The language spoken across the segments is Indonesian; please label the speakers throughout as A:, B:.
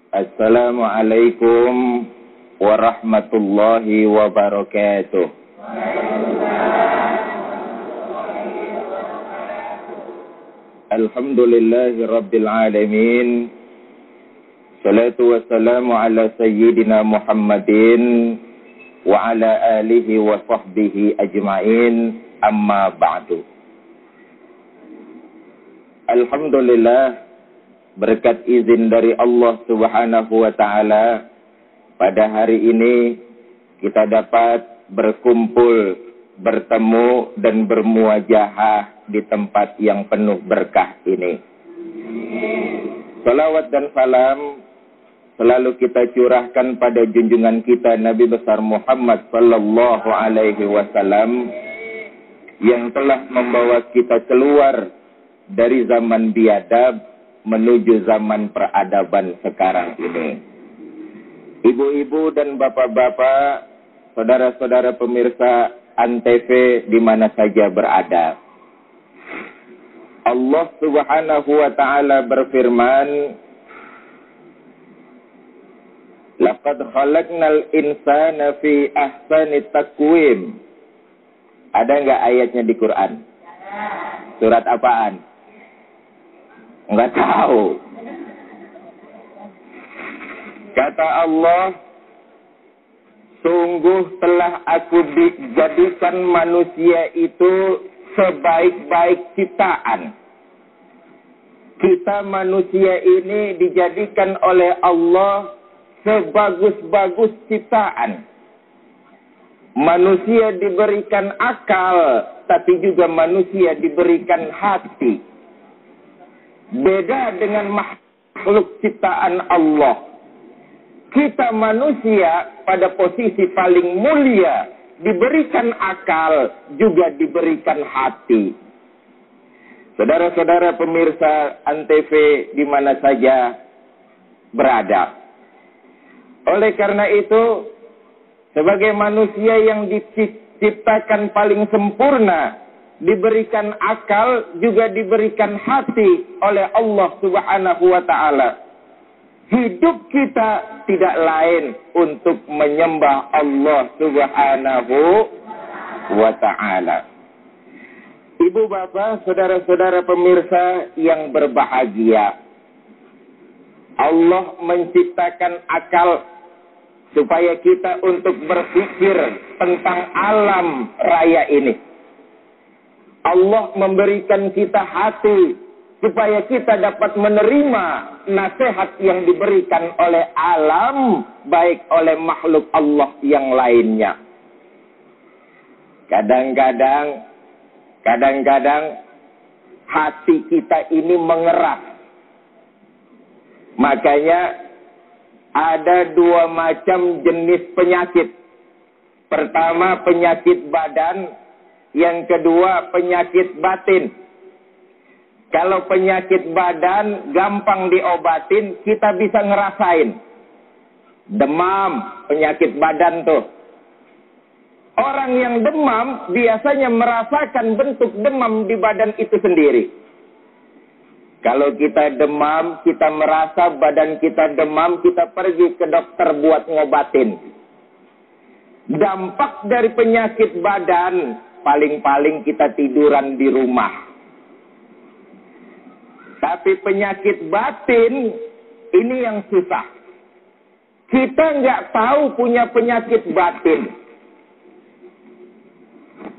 A: Assalamualaikum warahmatullahi wabarakatuh. Alhamdulillahi rabbil alamin. Salatu wassalamu ala sayyidina Muhammadin wa ala alihi wa sahbihi ajma'in, amma ba'du. Alhamdulillah, berkat izin dari Allah Subhanahu wa ta'ala, pada hari ini kita dapat berkumpul, bertemu dan bermuajahah di tempat yang penuh berkah ini. Salawat dan salam selalu kita curahkan pada junjungan kita Nabi besar Muhammad sallallahu alaihi wasallam yang telah membawa kita keluar dari zaman biadab menuju zaman peradaban sekarang ini. Ibu-ibu dan bapak-bapak, saudara-saudara pemirsa Antv di mana saja berada. Allah Subhanahu wa ta'ala berfirman, Laqad khalaqnal insana fi ahsani taqwim. Ada enggak ayatnya di Quran? Surat apaan? Enggak tahu. Kata Allah, sungguh telah aku dijadikan manusia itu sebaik-baik ciptaan. Kita manusia ini dijadikan oleh Allah sebagus-bagus ciptaan. Manusia diberikan akal, tapi juga manusia diberikan hati. Beda dengan makhluk ciptaan Allah. Kita manusia pada posisi paling mulia, diberikan akal, juga diberikan hati. Saudara-saudara pemirsa Antv di mana saja berada. Oleh karena itu, sebagai manusia yang diciptakan paling sempurna, diberikan akal, juga diberikan hati oleh Allah Subhanahu wa ta'ala. Hidup kita tidak lain untuk menyembah Allah Subhanahu wa ta'ala. Ibu bapak, saudara-saudara pemirsa yang berbahagia, Allah menciptakan akal supaya kita untuk berpikir tentang alam raya ini. Allah memberikan kita hati supaya kita dapat menerima nasihat yang diberikan oleh alam, baik oleh makhluk Allah yang lainnya. Kadang-kadang hati kita ini mengeras. Makanya ada dua macam jenis penyakit. Pertama penyakit badan, yang kedua penyakit batin. Kalau penyakit badan gampang diobatin, kita bisa ngerasain. Demam, penyakit badan tuh. Orang yang demam biasanya merasakan bentuk demam di badan itu sendiri. Kalau kita demam, kita merasa badan kita demam, kita pergi ke dokter buat ngobatin. Dampak dari penyakit badan, paling-paling kita tiduran di rumah. Tapi penyakit batin, ini yang susah. Kita nggak tahu punya penyakit batin.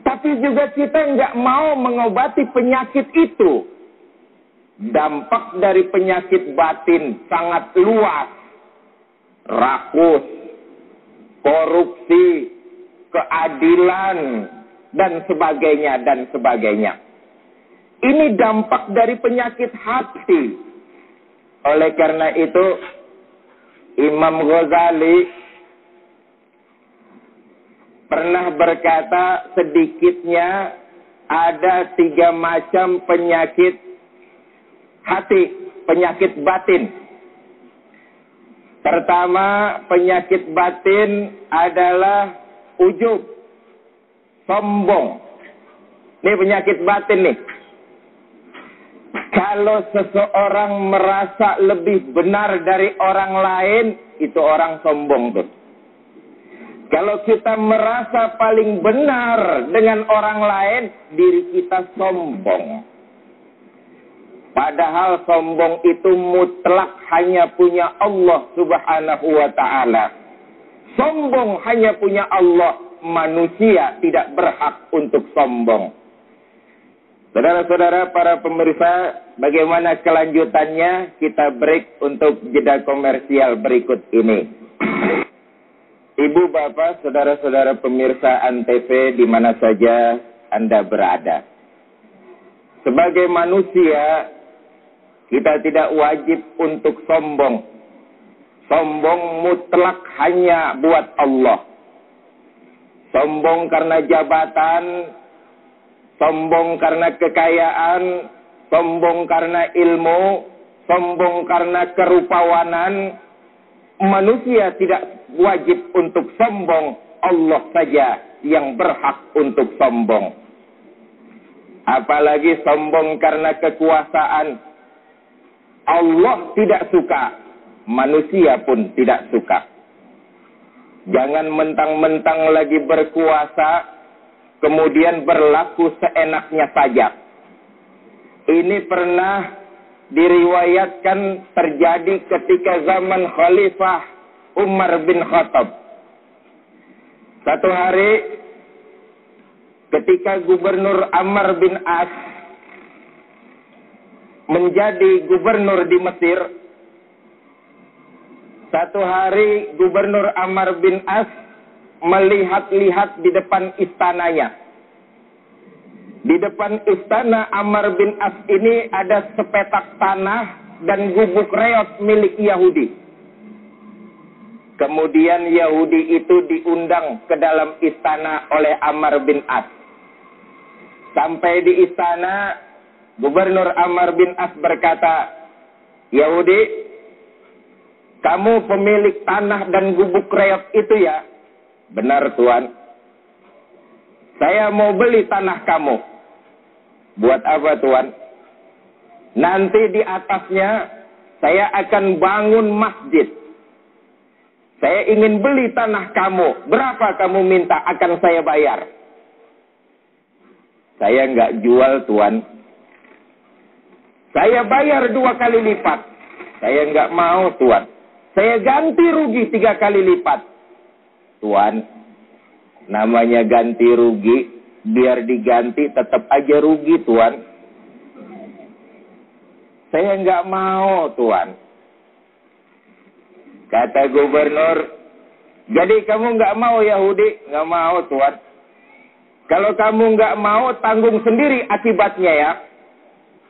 A: Tapi juga kita nggak mau mengobati penyakit itu. Dampak dari penyakit batin sangat luas. Rakus, korupsi, keadilan, dan sebagainya. Ini dampak dari penyakit hati. Oleh karena itu, Imam Ghazali pernah berkata sedikitnya ada 3 macam penyakit hati, penyakit batin. Pertama, penyakit batin adalah ujub, sombong. Ini penyakit batin nih. Kalau seseorang merasa lebih benar dari orang lain, itu orang sombong tuh. Kalau kita merasa paling benar dengan orang lain, diri kita sombong. Padahal sombong itu mutlak hanya punya Allah Subhanahu wa ta'ala. Sombong hanya punya Allah. Manusia tidak berhak untuk sombong. Saudara-saudara para pemirsa, bagaimana kelanjutannya? Kita break untuk jeda komersial berikut ini. Ibu, bapak, saudara-saudara pemirsa Antv di mana saja Anda berada. Sebagai manusia, kita tidak wajib untuk sombong. Sombong mutlak hanya buat Allah. Sombong karena jabatan, sombong karena kekayaan, sombong karena ilmu, sombong karena kerupawanan. Manusia tidak wajib untuk sombong, Allah saja yang berhak untuk sombong. Apalagi sombong karena kekuasaan. Allah tidak suka, manusia pun tidak suka. Jangan mentang-mentang lagi berkuasa, kemudian berlaku seenaknya saja. Ini pernah diriwayatkan terjadi ketika zaman Khalifah Umar bin Khattab. Satu hari ketika Gubernur Amr bin As menjadi gubernur di Mesir, satu hari Gubernur Amr bin As melihat-lihat di depan istananya. Di depan istana Amr bin As ini ada sepetak tanah dan gubuk reot milik Yahudi. Kemudian Yahudi itu diundang ke dalam istana oleh Amr bin As. Sampai di istana, Gubernur Amr bin As berkata, "Yahudi, kamu pemilik tanah dan gubuk reot itu ya?" "Benar, Tuan." "Saya mau beli tanah kamu." "Buat apa, Tuan?" "Nanti di atasnya saya akan bangun masjid. Saya ingin beli tanah kamu. Berapa kamu minta akan saya bayar?" "Saya nggak jual, Tuan. Saya bayar 2 kali lipat." "Saya nggak mau, Tuan. Saya ganti rugi 3 kali lipat." "Tuan, namanya ganti rugi, biar diganti tetap aja rugi, Tuan." "Saya nggak mau, Tuan." Kata gubernur, "Jadi kamu nggak mau, Yahudi?" "Nggak mau, Tuan." "Kalau kamu nggak mau, tanggung sendiri akibatnya ya."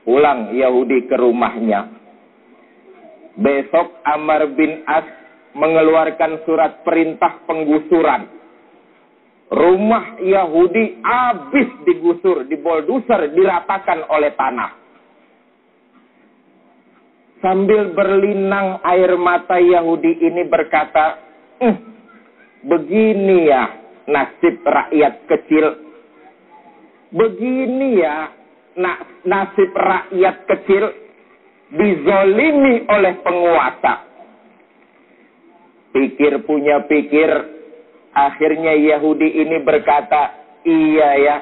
A: Pulang Yahudi ke rumahnya. Besok Amr bin As mengeluarkan surat perintah penggusuran. Rumah Yahudi habis digusur, dibolduser, diratakan oleh tanah. Sambil berlinang air mata Yahudi ini berkata, "Begini ya nasib rakyat kecil. Begini ya nasib rakyat kecil dizolimi oleh penguasa." Pikir punya pikir, akhirnya Yahudi ini berkata, "Iya ya,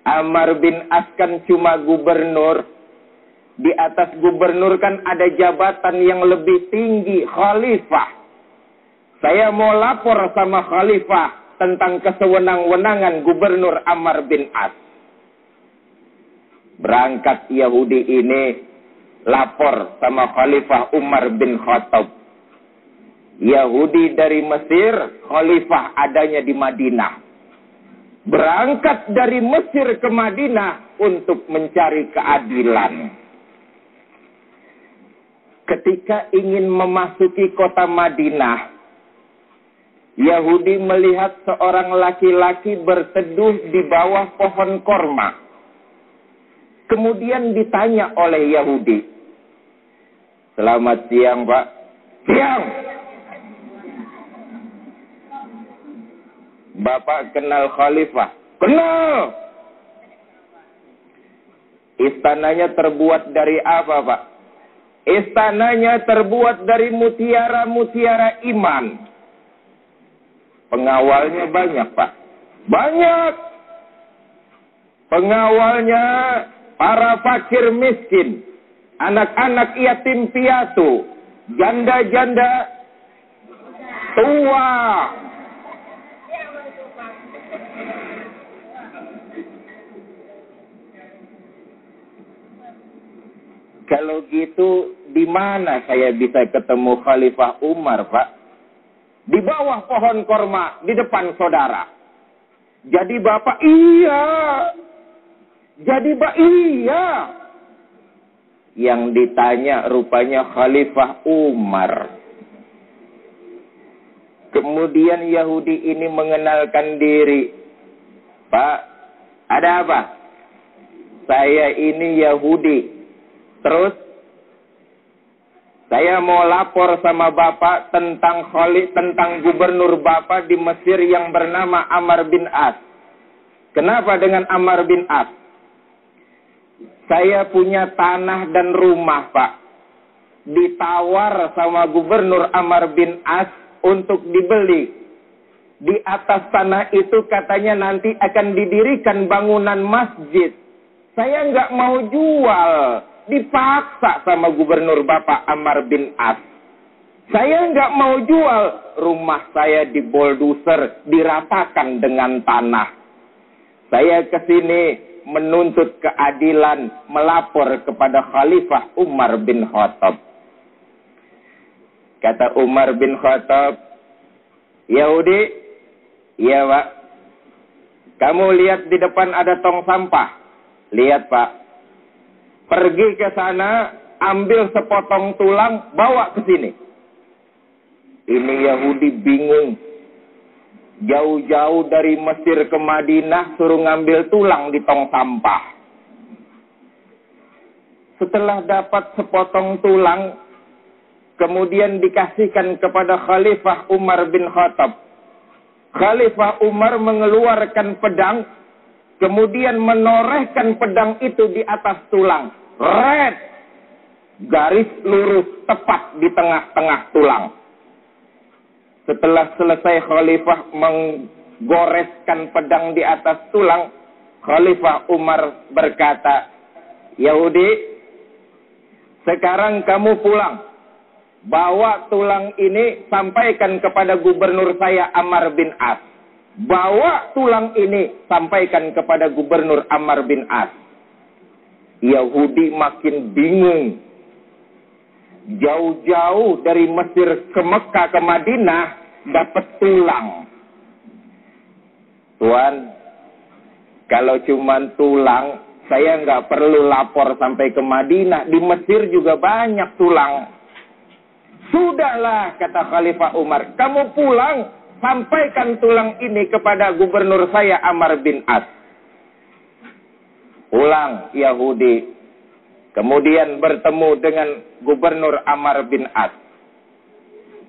A: Amr bin As kan cuma gubernur. Di atas gubernur kan ada jabatan yang lebih tinggi, khalifah. Saya mau lapor sama khalifah tentang kesewenang-wenangan gubernur Amr bin As." Berangkat Yahudi ini lapor sama Khalifah Umar bin Khattab. Yahudi dari Mesir, khalifah adanya di Madinah. Berangkat dari Mesir ke Madinah untuk mencari keadilan. Ketika ingin memasuki kota Madinah, Yahudi melihat seorang laki-laki berteduh di bawah pohon korma. Kemudian ditanya oleh Yahudi, "Selamat siang, Pak." "Siang." "Bapak kenal khalifah?" "Kenal." Istananya terbuat dari apa, Pak? Istananya terbuat dari mutiara-mutiara iman. Pengawalnya banyak, Pak. Banyak. Pengawalnya para fakir miskin, anak-anak yatim piatu, janda-janda tua. Kalau gitu, di mana saya bisa ketemu Khalifah Umar, Pak? Di bawah pohon korma, di depan saudara. Jadi Bapak, iya. Jadi Pak, iya. Yang ditanya rupanya Khalifah Umar. Kemudian Yahudi ini mengenalkan diri. Pak, ada apa? Saya ini Yahudi. Terus, saya mau lapor sama Bapak tentang gubernur Bapak di Mesir yang bernama Amr bin As. Kenapa dengan Amr bin As? Saya punya tanah dan rumah, Pak. Ditawar sama gubernur Amr bin As untuk dibeli. Di atas tanah itu katanya nanti akan didirikan bangunan masjid. Saya nggak mau jual. Dipaksa sama gubernur Bapak Amr bin As. Saya nggak mau jual. Rumah saya di bulldozer, diratakan dengan tanah. Saya kesini menuntut keadilan, melapor kepada Khalifah Umar bin Khattab. Kata Umar bin Khattab, Yahudi, iya Pak. Kamu lihat di depan ada tong sampah. Lihat Pak. Pergi ke sana, ambil sepotong tulang, bawa ke sini. Ini Yahudi bingung. Jauh-jauh dari Mesir ke Madinah, suruh ngambil tulang di tong sampah. Setelah dapat sepotong tulang, kemudian dikasihkan kepada Khalifah Umar bin Khattab. Khalifah Umar mengeluarkan pedang, kemudian menorehkan pedang itu di atas tulang. Red. Garis lurus tepat di tengah-tengah tulang. Setelah selesai Khalifah menggoreskan pedang di atas tulang, Khalifah Umar berkata, Yahudi, sekarang kamu pulang. Bawa tulang ini, sampaikan kepada gubernur saya Amr bin As. Bawa tulang ini, sampaikan kepada gubernur Amr bin As. Yahudi makin bingung. Jauh-jauh dari Mesir ke Mekah ke Madinah, dapat tulang. Tuan, kalau cuma tulang, saya nggak perlu lapor sampai ke Madinah. Di Mesir juga banyak tulang. Sudahlah, kata Khalifah Umar, kamu pulang, sampaikan tulang ini kepada gubernur saya Amr bin As. Pulang Yahudi. Kemudian bertemu dengan gubernur Amr bin As.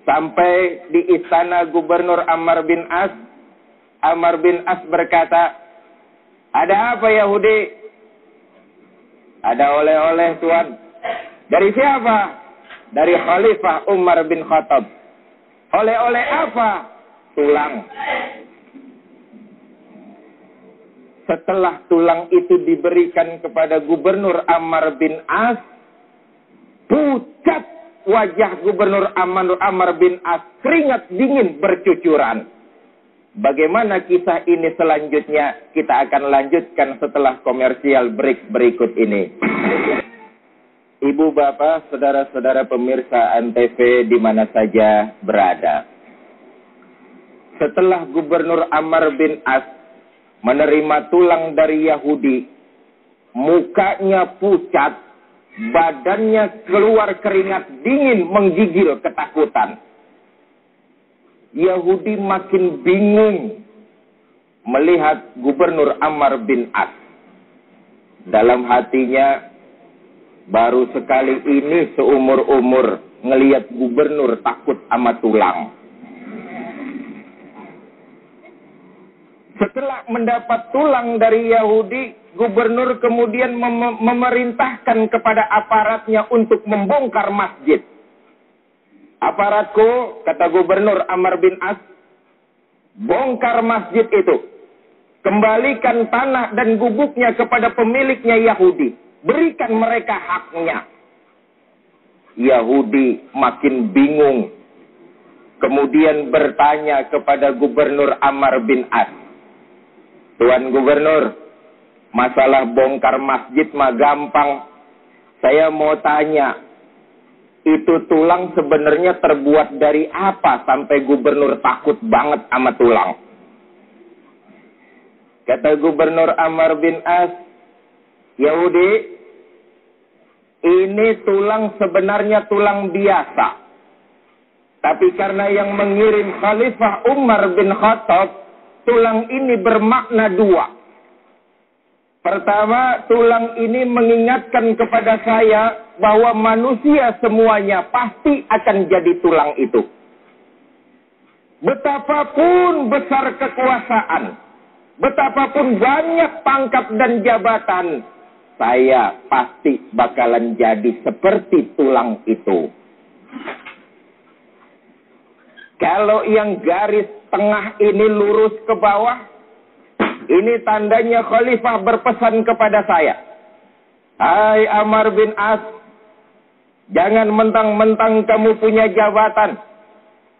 A: Sampai di istana gubernur Amr bin As, Amr bin As berkata, ada apa Yahudi? Ada oleh-oleh Tuan. Dari siapa? Dari Khalifah Umar bin Khattab. Oleh-oleh apa? Tulang. Setelah tulang itu diberikan kepada gubernur Amr bin As, pucat wajah gubernur Amr bin As, keringat dingin bercucuran. Bagaimana kisah ini selanjutnya? Kita akan lanjutkan setelah komersial break berikut ini. Ibu bapak, saudara-saudara pemirsa Antv di mana saja berada. Setelah gubernur Amr bin As menerima tulang dari Yahudi, mukanya pucat, badannya keluar keringat dingin menggigil ketakutan. Yahudi makin bingung melihat gubernur Amr bin As. Dalam hatinya, baru sekali ini seumur-umur ngelihat gubernur takut sama tulang. Setelah mendapat tulang dari Yahudi, gubernur kemudian memerintahkan kepada aparatnya untuk membongkar masjid. Aparatku, kata Gubernur Amr bin As, bongkar masjid itu. Kembalikan tanah dan gubuknya kepada pemiliknya Yahudi. Berikan mereka haknya. Yahudi makin bingung. Kemudian bertanya kepada Gubernur Amr bin As, Tuan Gubernur, masalah bongkar masjid mah gampang. Saya mau tanya, itu tulang sebenarnya terbuat dari apa sampai gubernur takut banget sama tulang? Kata Gubernur Amr bin As, Yahudi, ini tulang sebenarnya tulang biasa. Tapi karena yang mengirim Khalifah Umar bin Khattab, tulang ini bermakna dua. Pertama, tulang ini mengingatkan kepada saya bahwa manusia semuanya pasti akan jadi tulang itu. Betapapun besar kekuasaan, betapapun banyak pangkat dan jabatan, saya pasti bakalan jadi seperti tulang itu. Kalau yang garis tengah ini lurus ke bawah, ini tandanya Khalifah berpesan kepada saya. Hai Amr bin As, jangan mentang-mentang kamu punya jabatan.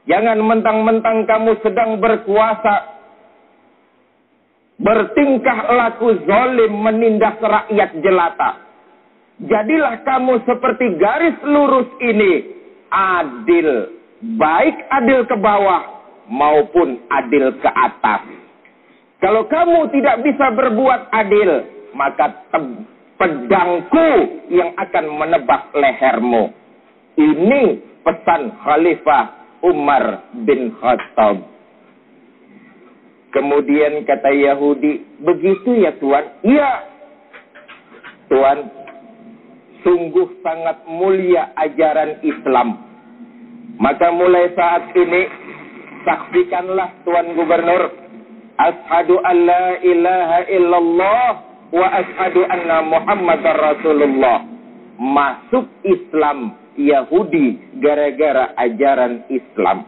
A: Jangan mentang-mentang kamu sedang berkuasa. Bertingkah laku zalim menindas rakyat jelata. Jadilah kamu seperti garis lurus ini, adil. Baik adil ke bawah maupun adil ke atas. Kalau kamu tidak bisa berbuat adil, maka pedangku yang akan menebas lehermu. Ini pesan Khalifah Umar bin Khattab. Kemudian kata Yahudi, begitu ya Tuan? Iya, Tuan, sungguh sangat mulia ajaran Islam. Maka mulai saat ini, saksikanlah Tuan Gubernur, Ashadu an la ilaha illallah wa ashadu anna Muhammadar Rasulullah. Masuk Islam Yahudi gara-gara ajaran Islam.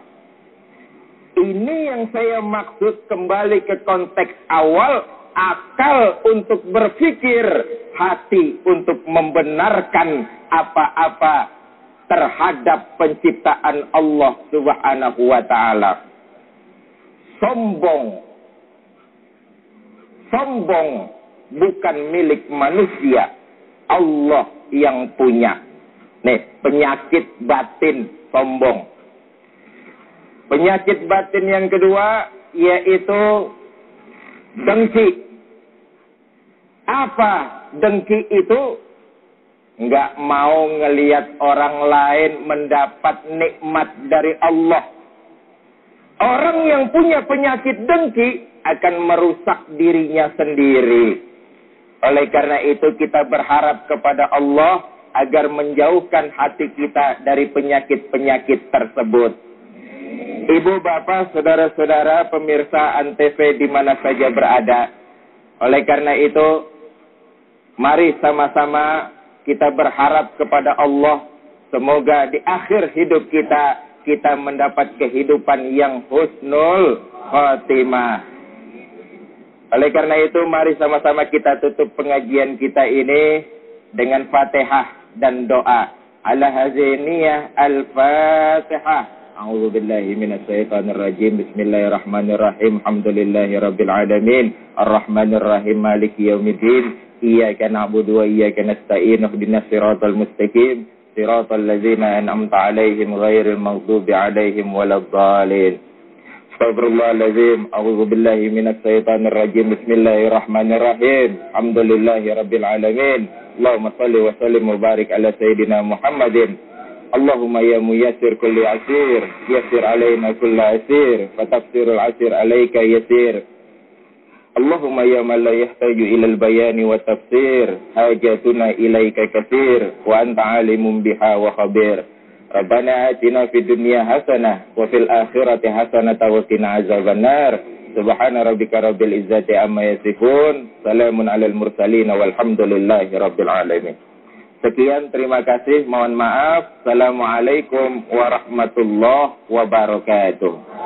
A: Ini yang saya maksud kembali ke konteks awal, akal untuk berpikir, hati untuk membenarkan apa-apa terhadap penciptaan Allah Subhanahu wa ta'ala. Sombong bukan milik manusia, Allah yang punya. Nih, penyakit batin sombong. Penyakit batin yang kedua yaitu dengki. Apa dengki itu? Enggak mau ngelihat orang lain mendapat nikmat dari Allah. Orang yang punya penyakit dengki akan merusak dirinya sendiri. Oleh karena itu kita berharap kepada Allah agar menjauhkan hati kita dari penyakit-penyakit tersebut. Ibu, bapak, saudara-saudara, pemirsa Antv di mana saja berada. Oleh karena itu, mari sama-sama kita berharap kepada Allah, semoga di akhir hidup kita mendapat kehidupan yang husnul khotimah. Oleh karena itu, mari sama-sama kita tutup pengajian kita ini dengan Fatihah dan doa. Ala haziniyah al-Fatihah. A'udzu billahi minasyaitonir rajim. Bismillahirrahmanirrahim. Alhamdulillahirabbil alamin. Arrahmanir rahim. Maliki yaumiddin. Iyyaka na'budu wa iyyaka nasta'in. Ihdinas siratal mustaqim. Siratal ladzina an'amta 'alaihim ghairil maghdubi 'alaihim waladdallin. Astaghfirullahaladzim. A'udzu billahi minash shaitanir rajim. Bismillahirrahmanirrahim. Alhamdulillahirabbil alamin. Allahumma shalli wa sallim wa barik ala sayidina Muhammadin. Allahumma ya muyassir kulli asir, yassir alaina kulla asir, fa tafsirul asir alaika yasir. Allahumma ya man la yahtaju ila al-bayani wa tafsir, hajatuna ilaika katsir, wa anta alimun biha wa khabir. Rabbana atina fid dunya hasanah wa fil akhirati hasanah wa qina azabannar. Subhana rabbika rabbil izzati amma yasifun. Salamun alal mursalin walhamdulillahi rabbil alamin. Sekian, terima kasih. Mohon maaf. Assalamualaikum warahmatullahi wabarakatuh.